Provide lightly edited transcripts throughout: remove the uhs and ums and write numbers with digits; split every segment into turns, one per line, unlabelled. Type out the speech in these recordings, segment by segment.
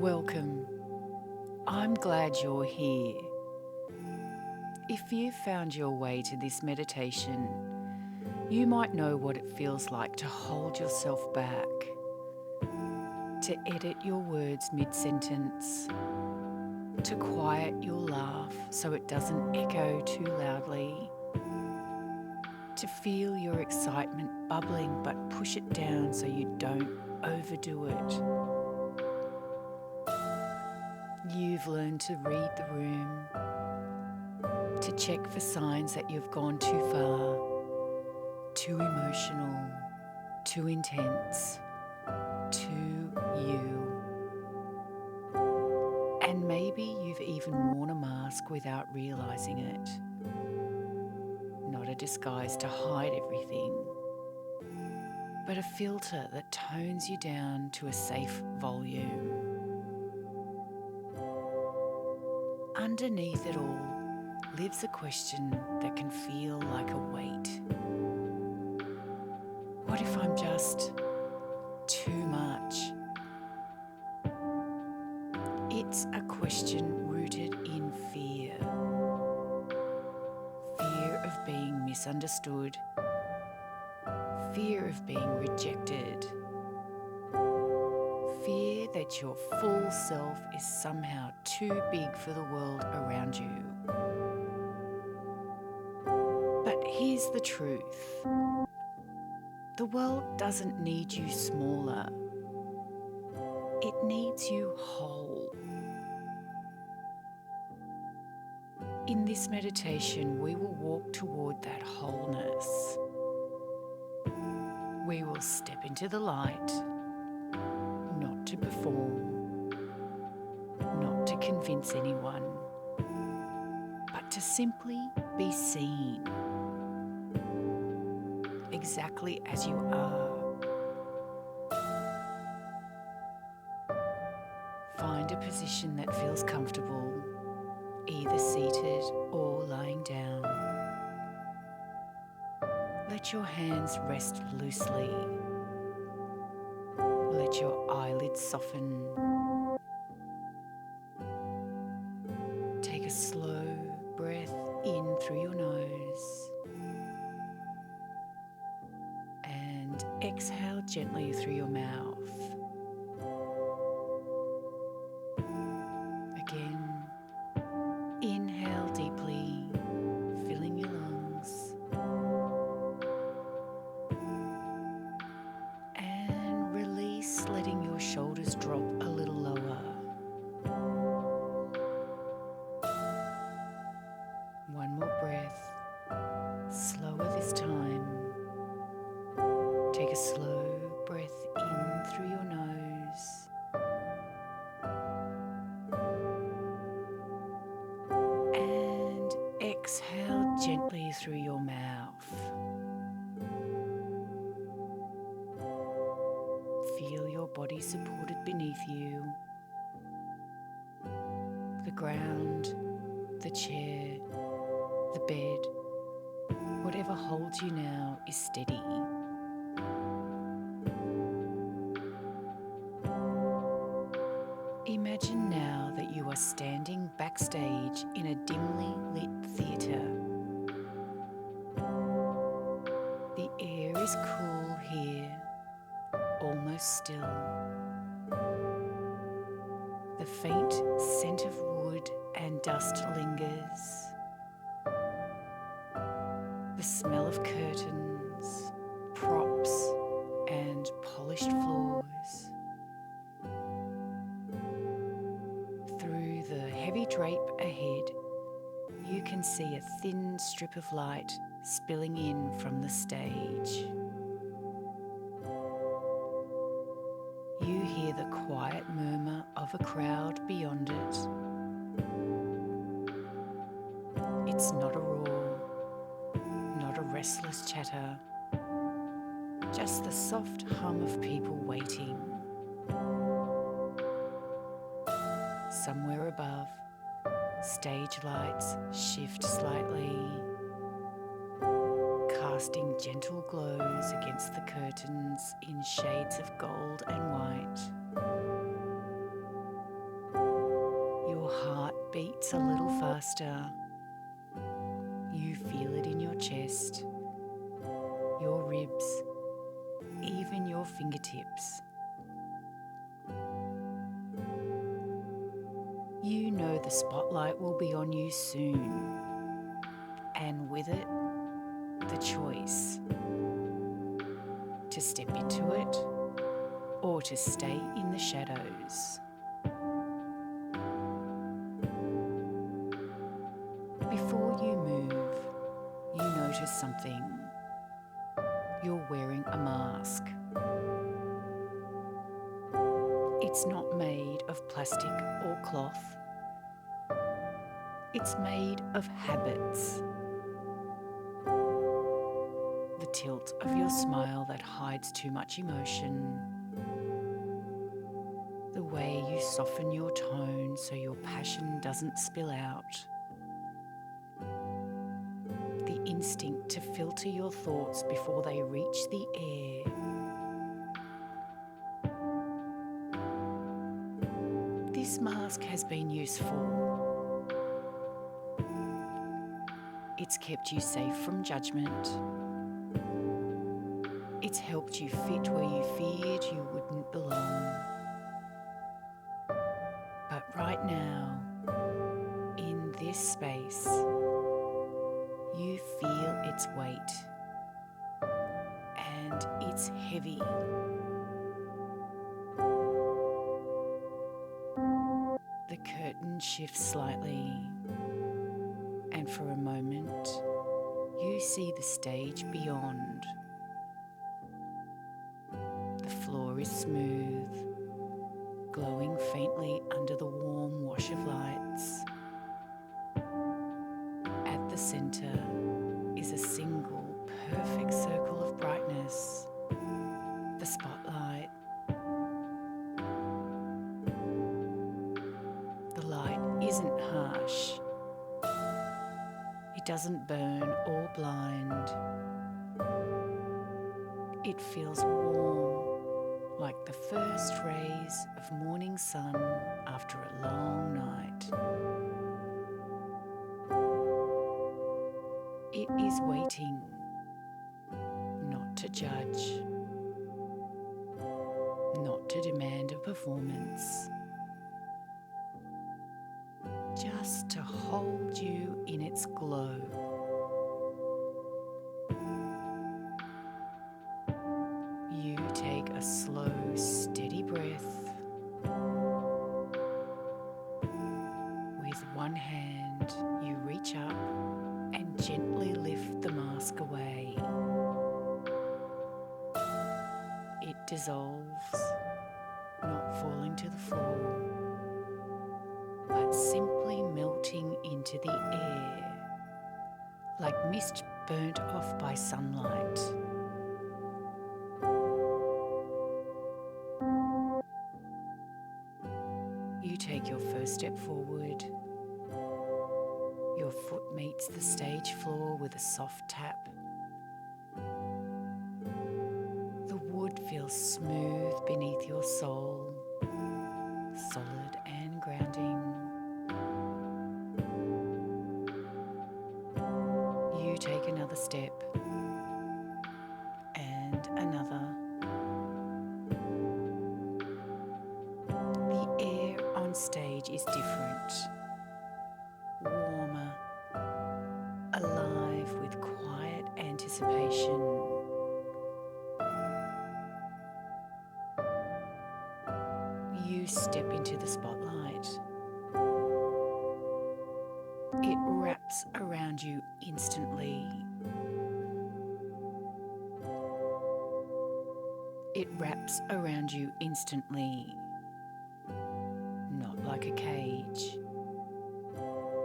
Welcome. I'm glad you're here. If you've found your way to this meditation, you might know what it feels like to hold yourself back, to edit your words mid-sentence, to quiet your laugh so it doesn't echo too loudly, to feel your excitement bubbling but push it down so you don't overdo it. You've learned to read the room, to check for signs that you've gone too far, too emotional, too intense, too you. And maybe you've even worn a mask without realizing it. Not a disguise to hide everything, but a filter that tones you down to a safe volume. Underneath it all lives a question that can feel like a weight. What if I'm just too much? It's a question rooted in fear. Fear of being misunderstood. Fear of being rejected. Fear that your full self is somehow too big for the world around you. But here's the truth. The world doesn't need you smaller. It needs you whole. In this meditation, we will walk toward that wholeness. We will step into the light, not to perform, not to convince anyone, but to simply be seen, exactly as you are. Find a position that feels comfortable, either seated or lying down. Let your hands rest loosely. Let your eyelids soften. Take a slow breath in through your nose and exhale gently through your mouth. Again, inhale deeply, filling your lungs, and release, letting your shoulders drop a little lower. One more breath, slower this time. Take a slow breath in through your nose and exhale gently through your mouth. Feel your body supported beneath you. The ground, the chair, the bed, whatever holds you now is steady. Imagine now that you are standing backstage in a dimly lit theatre. The air is cool here, almost still. The faint scent of wood and dust lingers. The smell of curtains, props, and polished floors. Through the heavy drape ahead, you can see a thin strip of light spilling in from the stage. You hear the quiet murmur of a crowd beyond it. It's not a roar, not a restless chatter, just the soft hum of people waiting. Somewhere above, stage lights shift slightly, casting gentle glows against the curtains in shades of gold and white. heart beats a little faster. You feel it in your chest, your ribs, even your fingertips. You know the spotlight will be on you soon, and with it, the choice to step into it or to stay in the shadows. Before you move, you notice something. You're wearing a mask. It's not made of plastic or cloth. It's made of habits. The tilt of your smile that hides too much emotion. The way you soften your tone so your passion doesn't spill out. The instinct to filter your thoughts before they reach the air. This mask has been useful. It's kept you safe from judgment. It's helped you fit where you feared you wouldn't belong. But right now, in this space, you feel its weight, and it's heavy. The curtain shifts slightly, and for a moment, you see the stage beyond. The floor is smooth, glowing faintly under the warm wash of lights. At the center is a single perfect circle of brightness, the spotlight. The light isn't harsh. It doesn't burn or blind. It feels warm, like the first rays of morning sun after a long night. It is waiting, not to judge, not to demand a performance, just to hold you in its glow. You take a slow, steady breath. With one hand, you reach up and gently lift the mask away. It dissolves, not falling to the floor, but simply melting into the air, like mist burnt off by sunlight. You take your first step forward. Your foot meets the stage floor with a soft tap. The wood feels smooth beneath your sole, solid and grounding. You take another step, and another. The air on stage is different, warmer, alive with quiet anticipation. You step into the spotlight. It wraps around you instantly. It wraps around you instantly, not like a cage,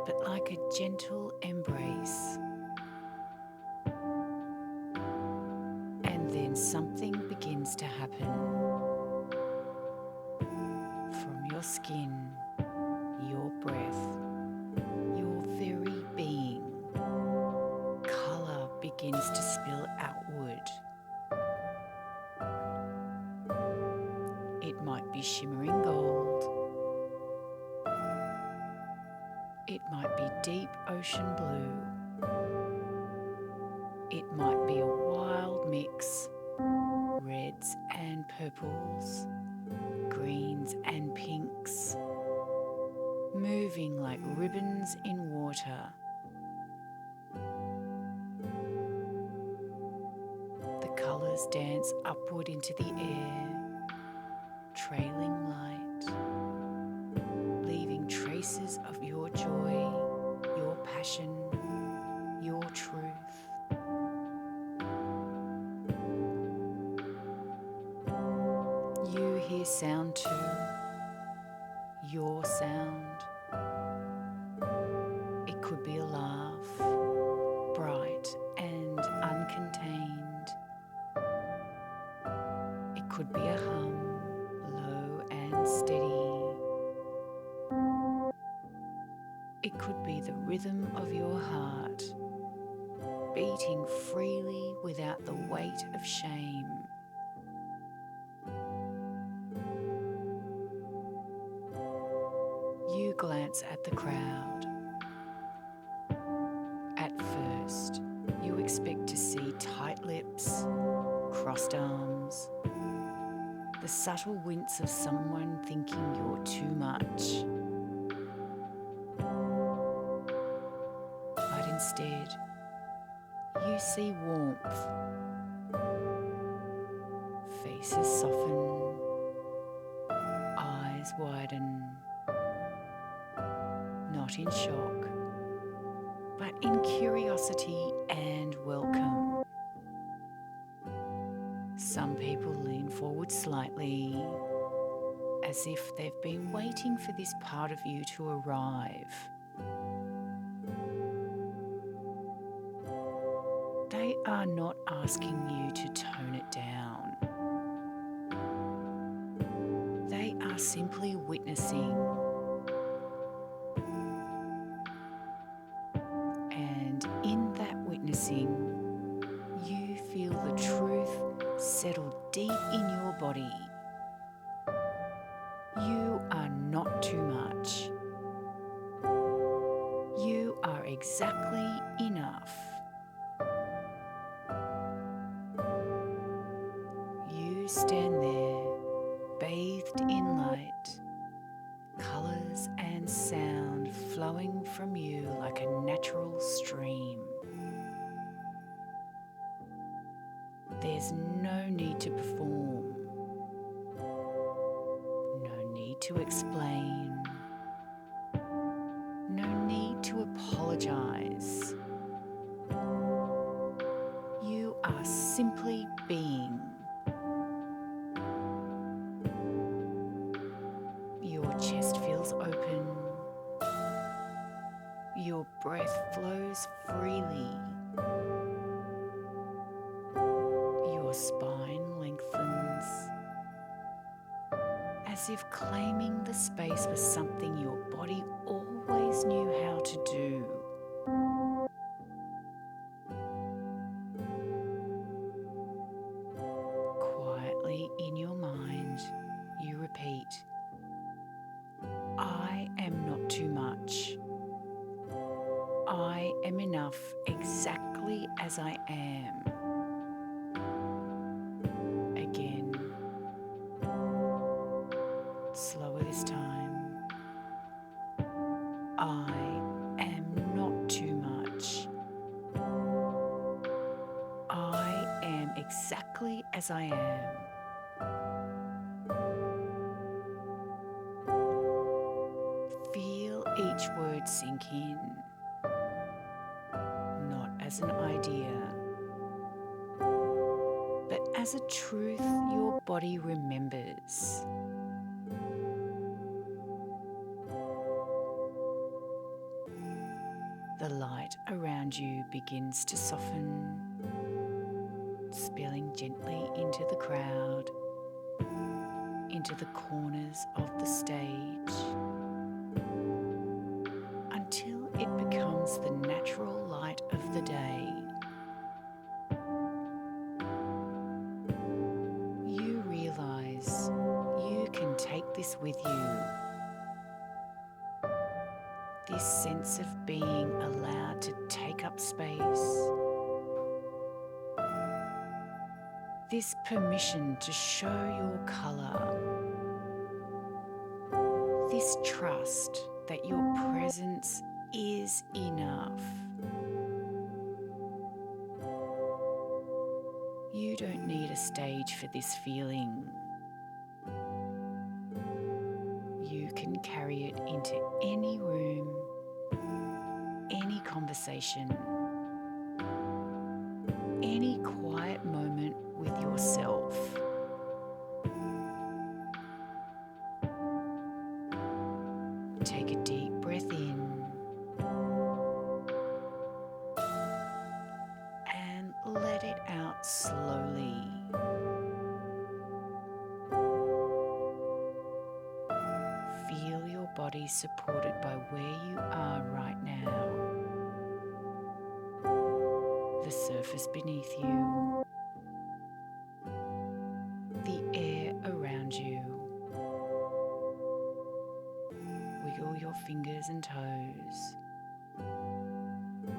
but like a gentle embrace. And then something begins to happen. From your skin, your breath, your very being, colour begins to spill outward. It might be shimmering gold, might be deep ocean blue. It might be a wild mix, reds and purples, greens and pinks, moving like ribbons in water. The colours dance upward into the air, trailing light, leaving traces of your joy, your passion, your truth. You hear sound too, your sound. It could be a laugh, bright and uncontained. It could be a hum, low and steady. It could be the rhythm of your heart, beating freely without the weight of shame. You glance at the crowd. At first, you expect to see tight lips, crossed arms, the subtle wince of someone thinking you're too much. But instead, you see warmth. Faces soften, eyes widen, not in shock, but in curiosity and welcome. Some people lean forward slightly, as if they've been waiting for this part of you to arrive. They are not asking you to tone it down. They are simply witnessing. And in that witnessing, you feel the truth settle deep in your body. You are not too much. You are exactly enough. You stand there, bathed in light, colours and sound flowing from you like a natural stream. There's no need to perform, no need to explain, no need to apologise. You are simply being. Your chest feels open. Your breath flows freely. Your spine lengthens, as if claiming the space was something your body always knew how to do. Quietly in your mind, you repeat, I am not too much. I am enough exactly as I am. Again, slower this time. I am not too much. I am exactly as I am. Feel each word sink in, not as an idea, but as a truth your body remembers. The light around you begins to soften, spilling gently into the crowd, into the corners of the stage, until it becomes the natural light of the day. You realize you can take this with you. This sense of being allowed to take up space. This permission to show your colour. This trust that your presence is enough. You don't need a stage for this feeling. You can carry it into any room, any conversation, any quiet moment with yourself. Take a deep breath in and let it out slowly. Feel your body supported by where you are right now. The surface beneath you, the air around you. Wiggle your fingers and toes.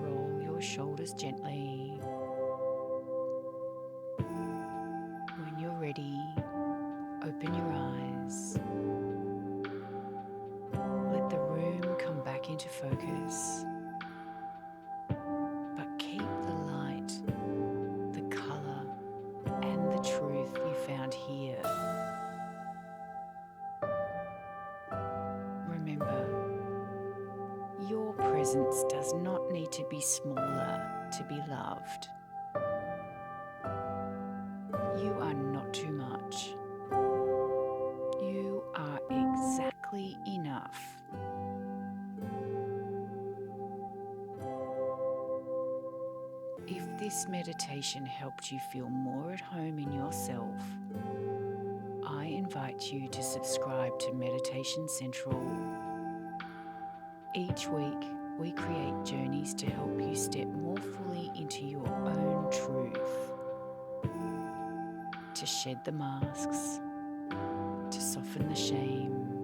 Roll your shoulders gently. When you're ready, open your eyes. Let the room come back into focus. But keep the light, the colour, and the truth you found here. Remember, your presence does not need to be smaller to be loved. You are not too much. You are exactly enough. If this meditation helped you feel more at home in yourself, I invite you to subscribe to Meditation Central. Each week, we create journeys to help you step more fully into your own truth, to shed the masks, to soften the shame,